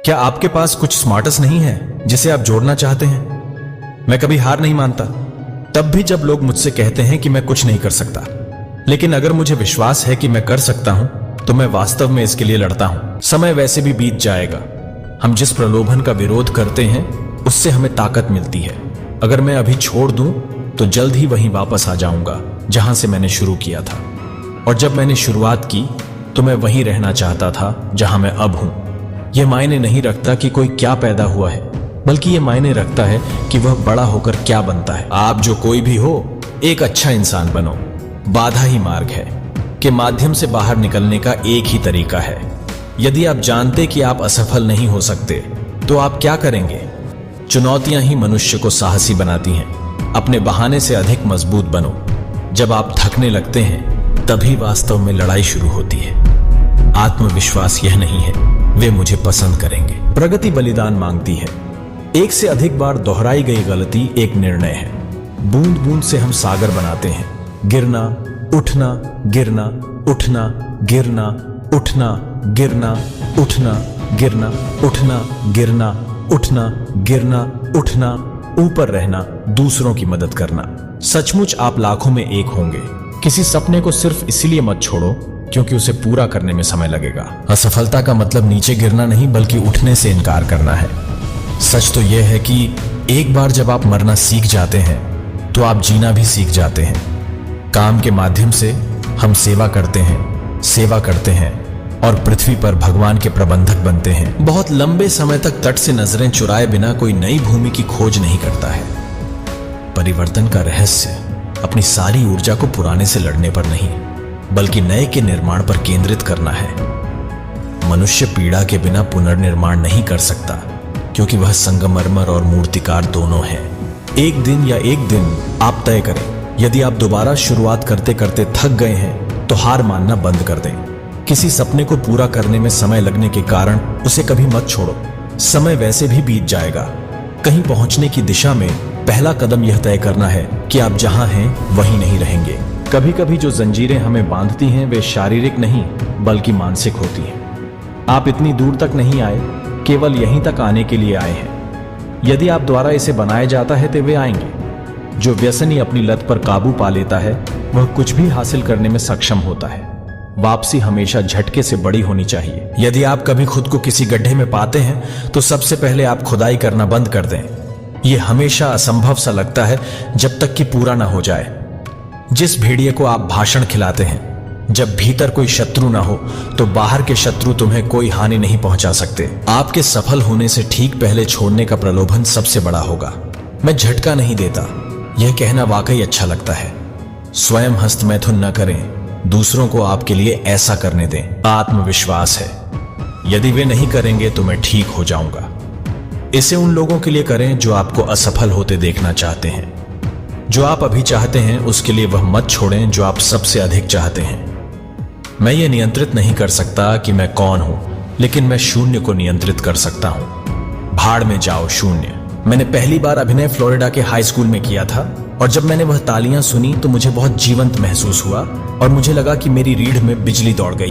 क्या आपके पास कुछ स्मार्टस नहीं है जिसे आप जोड़ना चाहते हैं? मैं कभी हार नहीं मानता, तब भी जब लोग मुझसे कहते हैं कि मैं कुछ नहीं कर सकता। लेकिन अगर मुझे विश्वास है कि मैं कर सकता हूं, तो मैं वास्तव में इसके लिए लड़ता हूं। समय वैसे भी बीत जाएगा। हम जिस प्रलोभन का विरोध करते हैं, उससे हमें ताकत मिलती है। अगर मैं अभी छोड़ दूं, तो जल्द ही वहीं वापस आ जाऊंगा जहां से मैंने शुरू किया था। और जब मैंने शुरुआत की, तो मैं वहीं रहना चाहता था जहां मैं अब हूं। यह मायने नहीं रखता कि कोई क्या पैदा हुआ है, बल्कि यह मायने रखता है कि वह बड़ा होकर क्या बनता है। आप जो कोई भी हो, एक अच्छा इंसान बनो। बाधा ही मार्ग है के माध्यम से बाहर निकलने का एक ही तरीका है। यदि आप जानते कि आप असफल नहीं हो सकते, तो आप क्या करेंगे? चुनौतियां ही मनुष्य को साहसी बनाती हैं। अपने बहाने से अधिक मजबूत बनो। जब आप थकने लगते हैं, तभी वास्तव में लड़ाई शुरू होती है। आत्मविश्वास यह नहीं है, वे मुझे पसंद करेंगे। प्रगति बलिदान मांगती है। एक से अधिक बार दोहराई गई गलती एक निर्णय है। बूंद बूंद से हम सागर बनाते हैं। गिरना, उठना, गिरना, उठना, गिरना, उठना, गिरना, उठना, गिरना, उठना, गिरना, उठना, गिरना, उठना, ऊपर रहना, दूसरों की मदद करना। सचमुच आप लाखों में एक होंगे। किसी सपने को सिर्फ इसीलिए मत छोड़ो क्योंकि उसे पूरा करने में समय लगेगा। असफलता का मतलब नीचे गिरना नहीं, बल्कि उठने से इनकार करना है। सच तो यह है कि एक बार जब आप मरना सीख जाते हैं, तो आप जीना भी सीख जाते हैं। काम के माध्यम से हम सेवा करते हैं और पृथ्वी पर भगवान के प्रबंधक बनते हैं। बहुत लंबे समय तक तट से नजरें चुराए बिना कोई नई भूमि की खोज नहीं करता है। परिवर्तन का रहस्य अपनी सारी ऊर्जा को पुराने से लड़ने पर नहीं, बल्कि नए के निर्माण पर केंद्रित करना है। मनुष्य पीड़ा के बिना पुनर्निर्माण नहीं कर सकता, क्योंकि वह संगमरमर और मूर्तिकार दोनों है। एक दिन या एक दिन आप तय करें। यदि आप दोबारा शुरुआत करते करते थक गए हैं, तो हार मानना बंद कर दें। किसी सपने को पूरा करने में समय लगने के कारण उसे कभी मत छोड़ो। समय वैसे भी बीत जाएगा। कहीं पहुंचने की दिशा में पहला कदम यह तय करना है कि आप जहां हैं वहीं नहीं रहेंगे। कभी कभी जो जंजीरें हमें बांधती हैं, वे शारीरिक नहीं बल्कि मानसिक होती हैं। आप इतनी दूर तक नहीं आए, केवल यहीं तक आने के लिए आए हैं। यदि आप द्वारा इसे बनाया जाता है, तो वे आएंगे। जो व्यसनी अपनी लत पर काबू पा लेता है, वह कुछ भी हासिल करने में सक्षम होता है। वापसी हमेशा झटके से बड़ी होनी चाहिए। यदि आप कभी खुद को किसी गड्ढे में पाते हैं, तो सबसे पहले आप खुदाई करना बंद कर दें। यह हमेशा असंभव सा लगता है जब तक कि पूरा ना हो जाए। जिस भेड़िए को आप भाषण खिलाते हैं, जब भीतर कोई शत्रु ना हो, तो बाहर के शत्रु तुम्हें कोई हानि नहीं पहुंचा सकते। आपके सफल होने से ठीक पहले छोड़ने का प्रलोभन सबसे बड़ा होगा। मैं झटका नहीं देता, यह कहना वाकई अच्छा लगता है। स्वयं हस्तमैथुन न करें, दूसरों को आपके लिए ऐसा करने दें। आत्मविश्वास है, यदि वे नहीं करेंगे तो मैं ठीक हो जाऊंगा। इसे उन लोगों के लिए करें जो आपको असफल होते देखना चाहते हैं। जो आप अभी चाहते हैं, उसके लिए वह मत छोड़ें जो आप सबसे अधिक चाहते हैं। मैं ये नियंत्रित नहीं कर सकता कि मैं कौन हूं, लेकिन मैं शून्य को नियंत्रित कर सकता हूं। भाड़ में जाओ शून्य। मैंने पहली बार अभिनय फ्लोरिडा के हाई स्कूल में किया था, और जब मैंने वह तालियां सुनी, तो मुझे बहुत जीवंत महसूस हुआ और मुझे लगा कि मेरी रीढ़ में बिजली दौड़ गई।